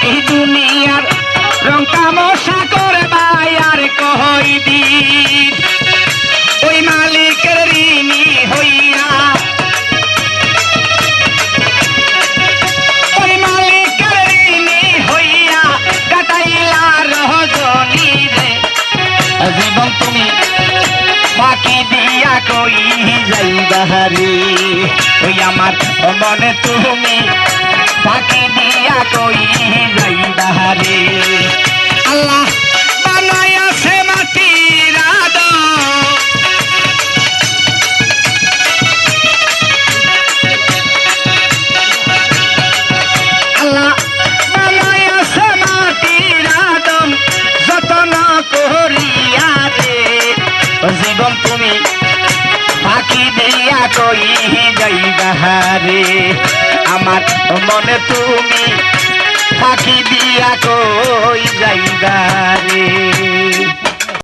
এই দুনিয়ার রং তামসা করবাই আর কই দিন ওই মালিকের ঋণী হইয়া ওই মালিকের ঋণী হইয়া কাটাইলা রজনী রে জীবন তুমি ফাঁকি দিয়া কই যাইবা রে ওই আমার মনে তুমি ফাঁকি দিয়া কই যাইবা রে আল্লাহ বানাইয়াছে মাটির আদম আল্লাহ বানাইয়াছে মাটির আদম যতন করিয়া রে জীবন তুমি ফাঁকি দিয়া কই যাইবা রে আমার মনে তুমি ফাঁকি দিয়া কই যাইবা রে।